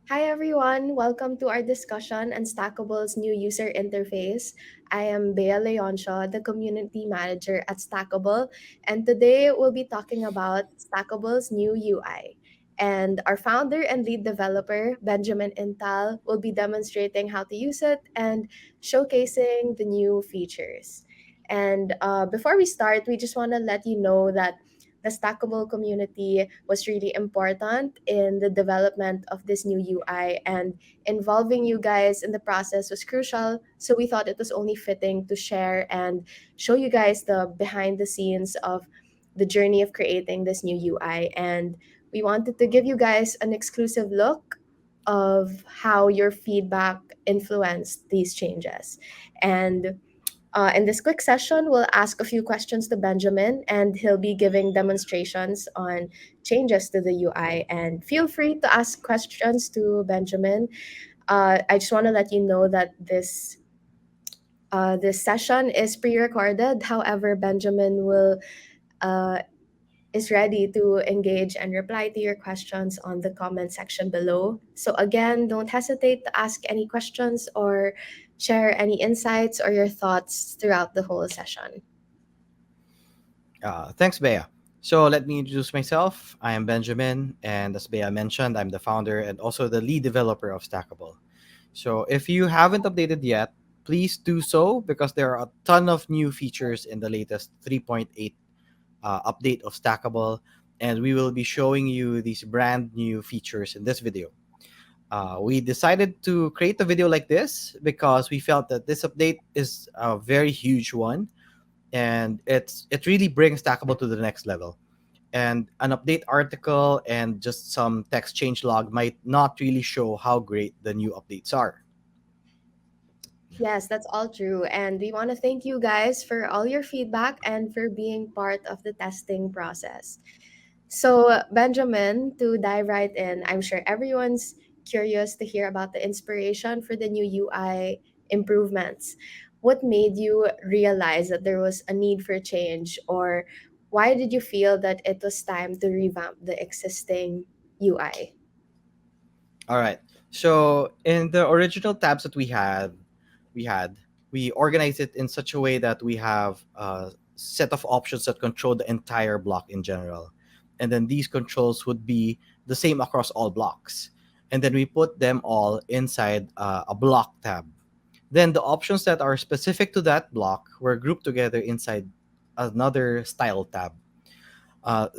Hi everyone, welcome to our discussion on Stackable's new user interface. I am Bea Leonshaw, the community manager at Stackable, and today we'll be talking about Stackable's new UI. And our founder and lead developer, Benjamin Intal, will be demonstrating how to use it and showcasing the new features. And before we start, we just want to let you know that the Stackable community was really important in the development of this new UI, and involving you guys in the process was crucial. So we thought it was only fitting to share and show you guys the behind the scenes of the journey of creating this new UI. And we wanted to give you guys an exclusive look of how your feedback influenced these changes. And in this quick session, we'll ask a few questions to Benjamin, and he'll be giving demonstrations on changes to the UI. And feel free to ask questions to Benjamin. I just want to let you know that this session is pre-recorded. However, Benjamin will uh, is ready to engage and reply to your questions on the comment section below. So again, don't hesitate to ask any questions or share any insights or your thoughts throughout the whole session. Thanks, Bea. So let me introduce myself. I am Benjamin, and as Bea mentioned, I'm the founder and also the lead developer of Stackable. So if you haven't updated yet, please do so because there are a ton of new features in the latest 3.8 update of Stackable, and we will be showing you these brand new features in this video. We decided to create a video like this because we felt that this update is a very huge one, and it really brings Stackable to the next level. And an update article and just some text change log might not really show how great the new updates are. Yes, that's all true. And we want to thank you guys for all your feedback and for being part of the testing process. So, Benjamin, to dive right in, I'm sure everyone's curious to hear about the inspiration for the new UI improvements. What made you realize that there was a need for change, or why did you feel that it was time to revamp the existing UI? All right. So in the original tabs that we had we organized it in such a way that we have a set of options that control the entire block in general, and then these controls would be the same across all blocks, and then we put them all inside a block tab. Then the options that are specific to that block were grouped together inside another style tab.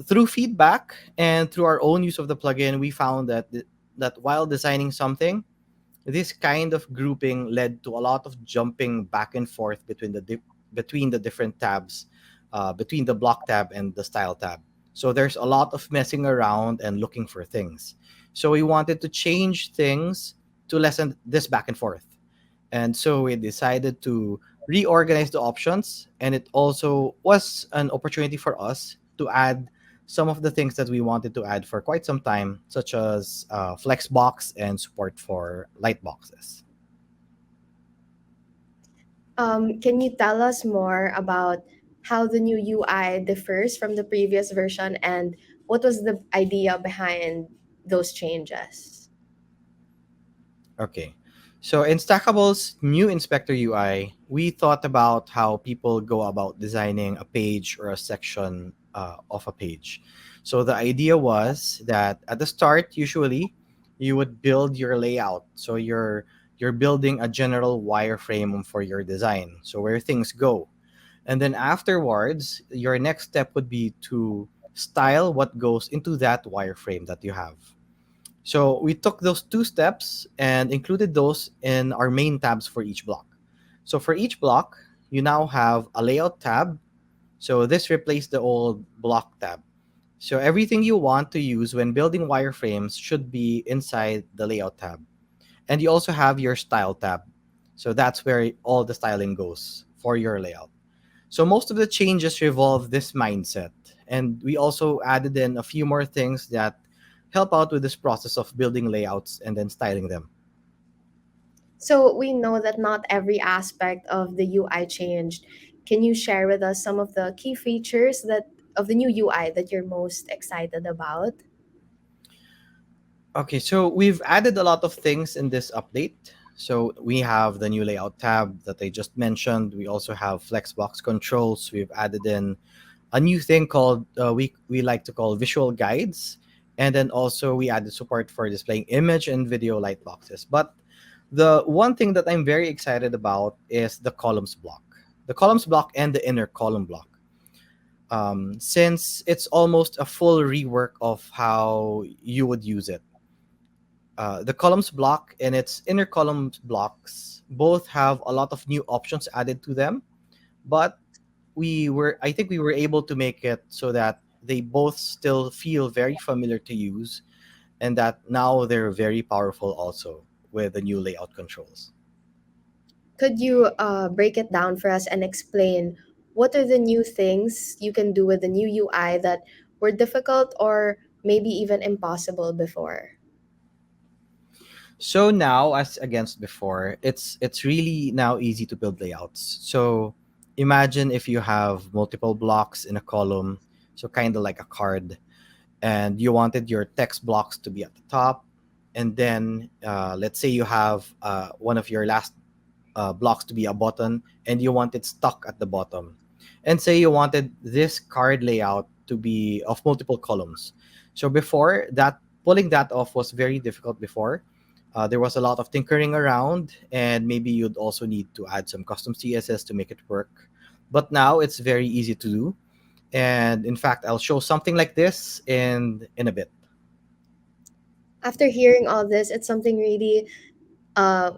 Through feedback and through our own use of the plugin, we found that while designing something, this kind of grouping led to a lot of jumping back and forth between the different tabs, between the block tab and the style tab. So there's a lot of messing around and looking for things. So we wanted to change things to lessen this back and forth. And so we decided to reorganize the options, and it also was an opportunity for us to add some of the things that we wanted to add for quite some time, such as Flexbox and support for light boxes. Can you tell us more about how the new UI differs from the previous version and what was the idea behind those changes? Okay. So in Stackable's new Inspector UI, we thought about how people go about designing a page or a section of a page. So the idea was that at the start, usually, you would build your layout. So you're building a general wireframe for your design. So where things go. And then afterwards, your next step would be to style what goes into that wireframe that you have. So we took those two steps and included those in our main tabs for each block. So for each block, you now have a layout tab. So this replaced the old block tab. So everything you want to use when building wireframes should be inside the layout tab. And you also have your style tab. So that's where all the styling goes for your layout. So most of the changes revolve this mindset. And we also added in a few more things that help out with this process of building layouts and then styling them. So we know that not every aspect of the UI changed. Can you share with us some of the key features that of the new UI that you're most excited about? Okay, so we've added a lot of things in this update. So we have the new layout tab that I just mentioned. We also have Flexbox controls. We've added in a new thing called we like to call visual guides, and then also we added support for displaying image and video light boxes. But the one thing that I'm very excited about is the columns block and the inner column block. Since it's almost a full rework of how you would use it. The columns block and its inner columns blocks both have a lot of new options added to them, but I think we were able to make it so that they both still feel very familiar to use, and that now they're very powerful also with the new layout controls. Could you break it down for us and explain what are the new things you can do with the new UI that were difficult or maybe even impossible before? So now, as against before, it's really now easy to build layouts. So imagine if you have multiple blocks in a column, so kind of like a card, and you wanted your text blocks to be at the top, and then let's say you have one of your last blocks to be a button, and you want it stuck at the bottom, and say you wanted this card layout to be of multiple columns. So before that, pulling that off was very difficult. Before there was a lot of tinkering around, and maybe you'd also need to add some custom css to make it work. But now it's very easy to do, and in fact I'll show something like this in a bit. After hearing all this, it's something really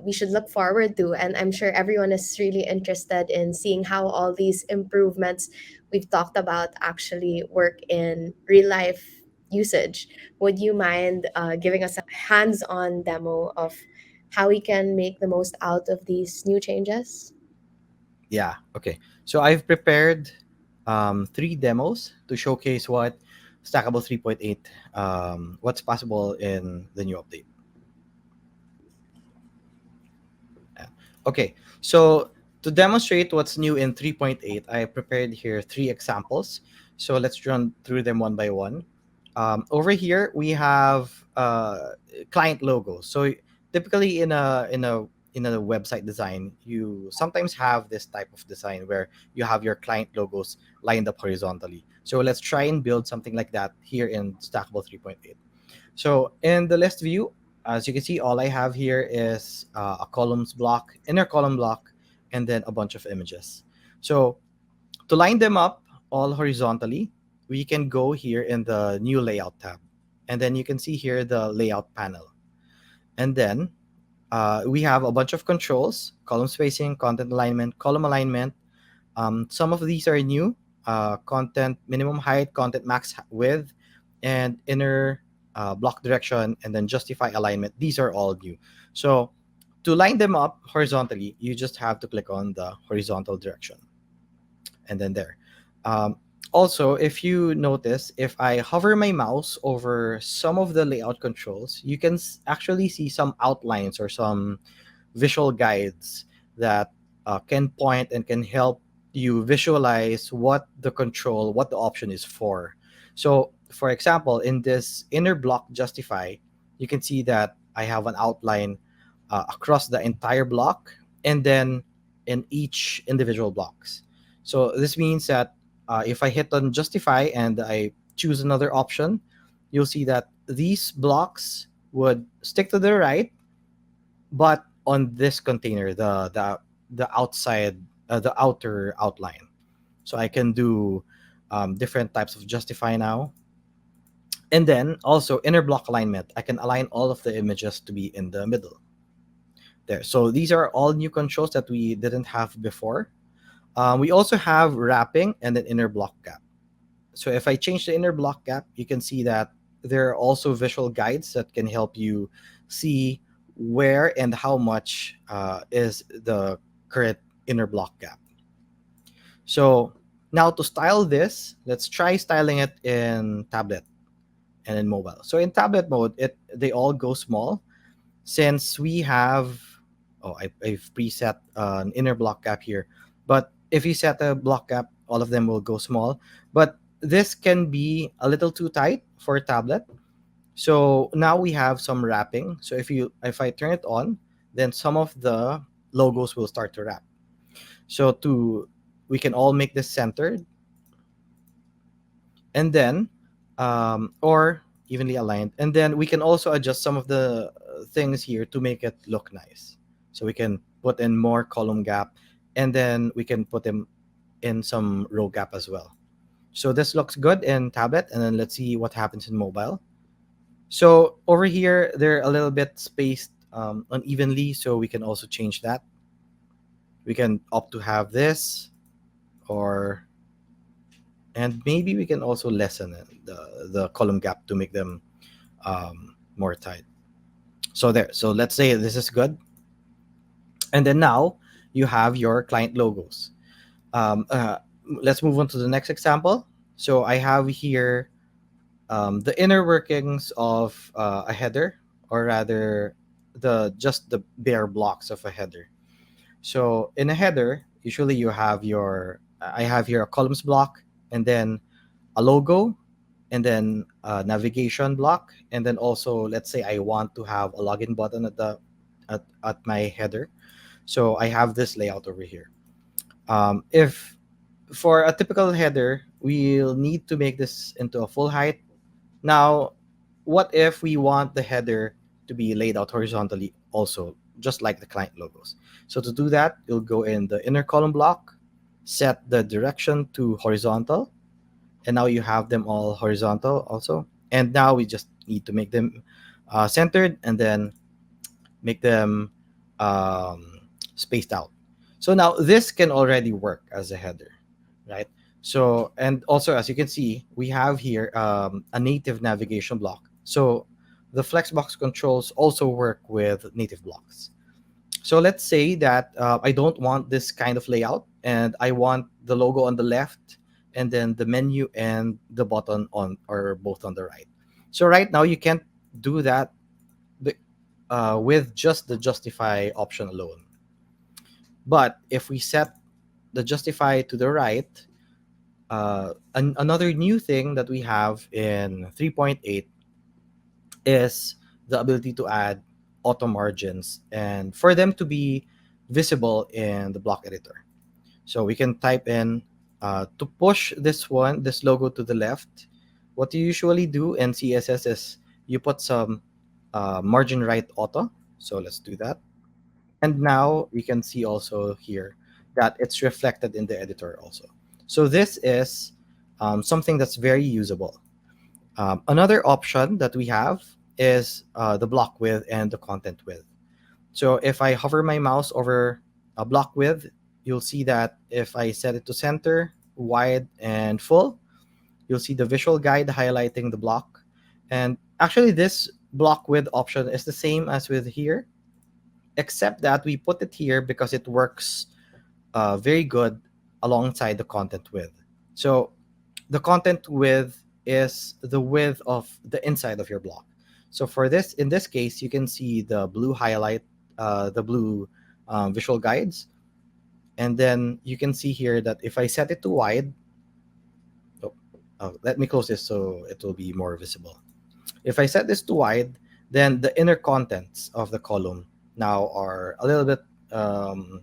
we should look forward to. And I'm sure everyone is really interested in seeing how all these improvements we've talked about actually work in real life usage. Would you mind giving us a hands on demo of how we can make the most out of these new changes? Yeah, okay. So I've prepared three demos to showcase what Stackable 3.8, what's possible in the new update. Yeah. Okay, so to demonstrate what's new in 3.8, I prepared here three examples. So let's run through them one by one. Over here, we have client logos. So typically in a website design, you sometimes have this type of design where you have your client logos lined up horizontally. So let's try and build something like that here in Stackable 3.8. So in the list view, as you can see, all I have here is a columns block, inner column block, and then a bunch of images. So to line them up all horizontally, we can go here in the new layout tab. And then you can see here the layout panel. And then we have a bunch of controls: column spacing, content alignment, column alignment. Some of these are new: content minimum height, content max width, and inner block direction, and then justify alignment. These are all new. So to line them up horizontally, you just have to click on the horizontal direction, and then there. Um, Also, if you notice, if I hover my mouse over some of the layout controls, you can actually see some outlines or some visual guides that can point and can help you visualize what the option is for. So, for example, in this inner block justify, you can see that I have an outline across the entire block, and then in each individual blocks. So this means that if I hit on justify and I choose another option, you'll see that these blocks would stick to the right, but on this container, the outside, the outer outline. So I can do different types of justify now. And then also inner block alignment. I can align all of the images to be in the middle there. So these are all new controls that we didn't have before. We also have wrapping and an inner block gap. So if I change the inner block gap, you can see that there are also visual guides that can help you see where and how much is the current inner block gap. So now to style this, let's try styling it in tablet and in mobile. So in tablet mode, they all go small since we have, I've preset an inner block gap here. But if you set a block gap, all of them will go small. But this can be a little too tight for a tablet. So now we have some wrapping. So if I turn it on, then some of the logos will start to wrap. So to we can all make this centered, and then or evenly aligned, and then we can also adjust some of the things here to make it look nice. So we can put in more column gap, and then we can put them in some row gap as well. So this looks good in tablet, and then let's see what happens in mobile. So over here they're a little bit spaced unevenly, so we can also change that. We can opt to have this, or and maybe we can also lessen the column gap to make them more tight. So there. So let's say this is good, and then now you have your client logos. Um, uh, let's move on to the next example. So I have here the inner workings of a header, or rather, the just the bare blocks of a header. So in a header, usually you have your I have here a columns block, and then a logo, and then a navigation block, and then also let's say I want to have a login button at my header. So I have this layout over here. If for a typical header, we'll need to make this into a full height. Now, what if we want the header to be laid out horizontally also, just like the client logos? So to do that, you'll go in the inner column block, set the direction to horizontal, and now you have them all horizontal also. And now we just need to make them centered, and then make them um, spaced out. So now this can already work as a header, right? So, and also as you can see, we have here a native navigation block. So the Flexbox controls also work with native blocks. So let's say that I don't want this kind of layout, and I want the logo on the left, and then the menu and the button on or both on the right. So right now you can't do that be- with just the justify option alone. But if we set the justify to the right, another new thing that we have in 3.8 is the ability to add auto margins and for them to be visible in the block editor. So we can type in to push this logo to the left. What you usually do in CSS is you put some margin right auto. So let's do that. And now we can see also here that it's reflected in the editor also. So this is something that's very usable. Another option that we have is the block width and the content width. So if I hover my mouse over a block width, you'll see that if I set it to center, wide, and full, you'll see the visual guide highlighting the block. And actually, this block width option is the same as with here, except that we put it here because it works very good alongside the content width. So the content width is the width of the inside of your block. So for this, in this case, you can see the blue highlight, the blue visual guides, and then you can see here that if I set it to wide, oh, let me close this so it will be more visible. If I set this to wide, then the inner contents of the column now are a little bit um,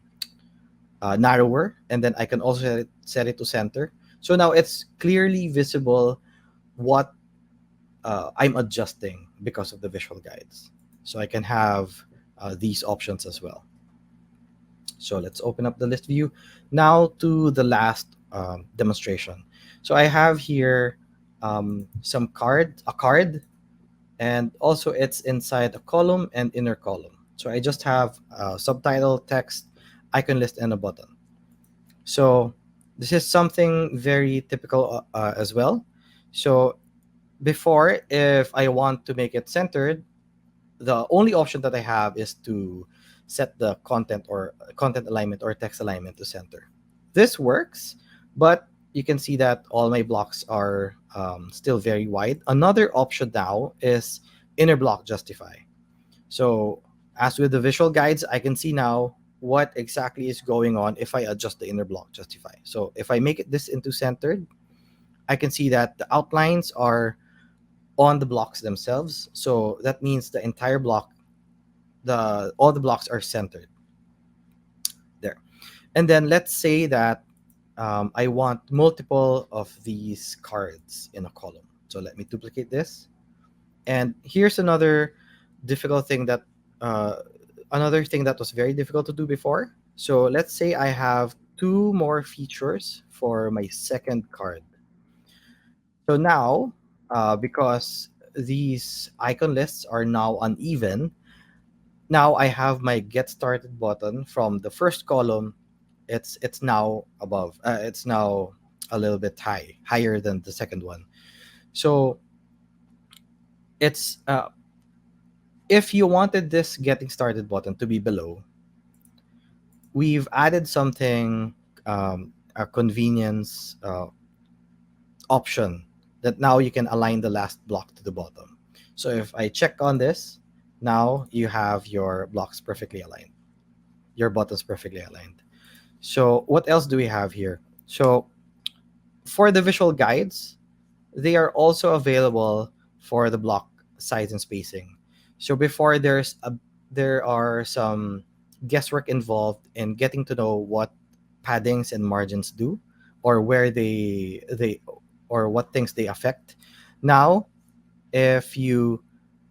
narrower, and then I can also set it to center. So now it's clearly visible what I'm adjusting because of the visual guides. So I can have these options as well. So let's open up the list view. Now to the last demonstration. So I have here a card, and also it's inside a column and inner column. So I just have subtitle, text, icon list, and a button. So this is something very typical as well. So before, if I want to make it centered, the only option that I have is to set the content or content alignment or text alignment to center. This works, but you can see that all my blocks are still very wide. Another option now is inner block justify. So as with the visual guides, I can see now what exactly is going on if I adjust the inner block justify. So if I make it this into centered, I can see that the outlines are on the blocks themselves. So that means the entire block, the all the blocks are centered there. And then let's say that I want multiple of these cards in a column. So let me duplicate this. And here's difficult thing that uh, another thing that was very difficult to do before. So let's say I have two more features for my second card. So now, because these icon lists are now uneven, now I have my get started button from the first column. It's now above. It's now a little bit higher than the second one. So it's if you wanted this getting started button to be below, we've added something, a convenience option that now you can align the last block to the bottom. So if I check on this, now you have your blocks perfectly aligned, your buttons perfectly aligned. So what else do we have here? So for the visual guides, they are also available for the block size and spacing. So before there are some guesswork involved in getting to know what paddings and margins do, or where they or what things they affect. Now, if you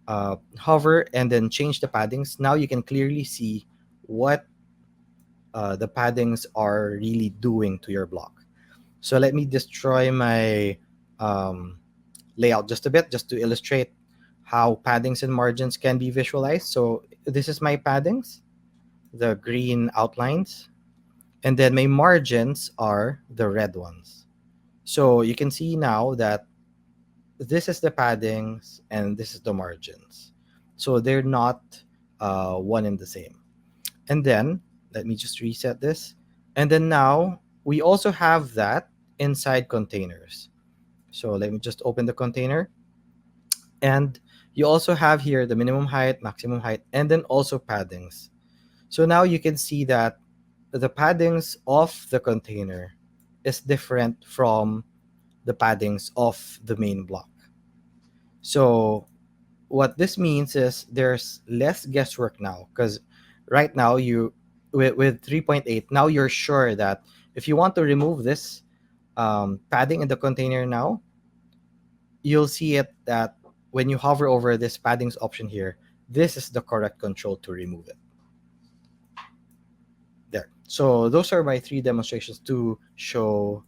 hover and then change the paddings, now you can clearly see what the paddings are really doing to your block. So let me destroy my um, layout just a bit, just to illustrate how paddings and margins can be visualized. So this is my paddings, the green outlines, and then my margins are the red ones. So you can see now that this is the paddings and this is the margins. So they're not one and the same. And then let me just reset this. And then now we also have that inside containers. So let me just open the container. And you also have here the minimum height, maximum height, and then also paddings. So now you can see that the paddings of the container is different from the paddings of the main block. So what this means is there's less guesswork now, because right now with 3.8, now you're sure that if you want to remove this padding in the container now, you'll see it that when you hover over this paddings option here, this is the correct control to remove it. There. So those are my three demonstrations to show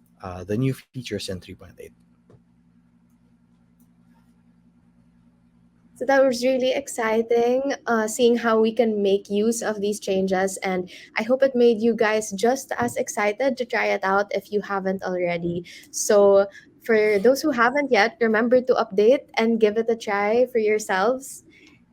the new features in 3.8. So that was really exciting, seeing how we can make use of these changes. And I hope it made you guys just as excited to try it out if you haven't already. So, for those who haven't yet, remember to update and give it a try for yourselves.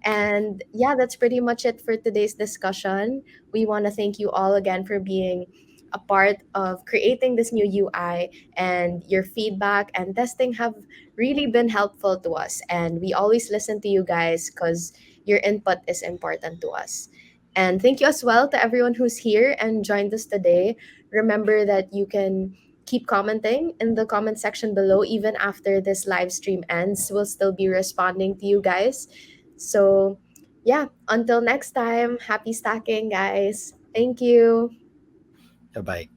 And yeah, that's pretty much it for today's discussion. We want to thank you all again for being a part of creating this new UI, and your feedback and testing have really been helpful to us. And we always listen to you guys because your input is important to us. And thank you as well to everyone who's here and joined us today. Remember that you can keep commenting in the comment section below even after this live stream ends. We'll still be responding to you guys. So, yeah, until next time, happy stacking, guys. Thank you. Bye bye.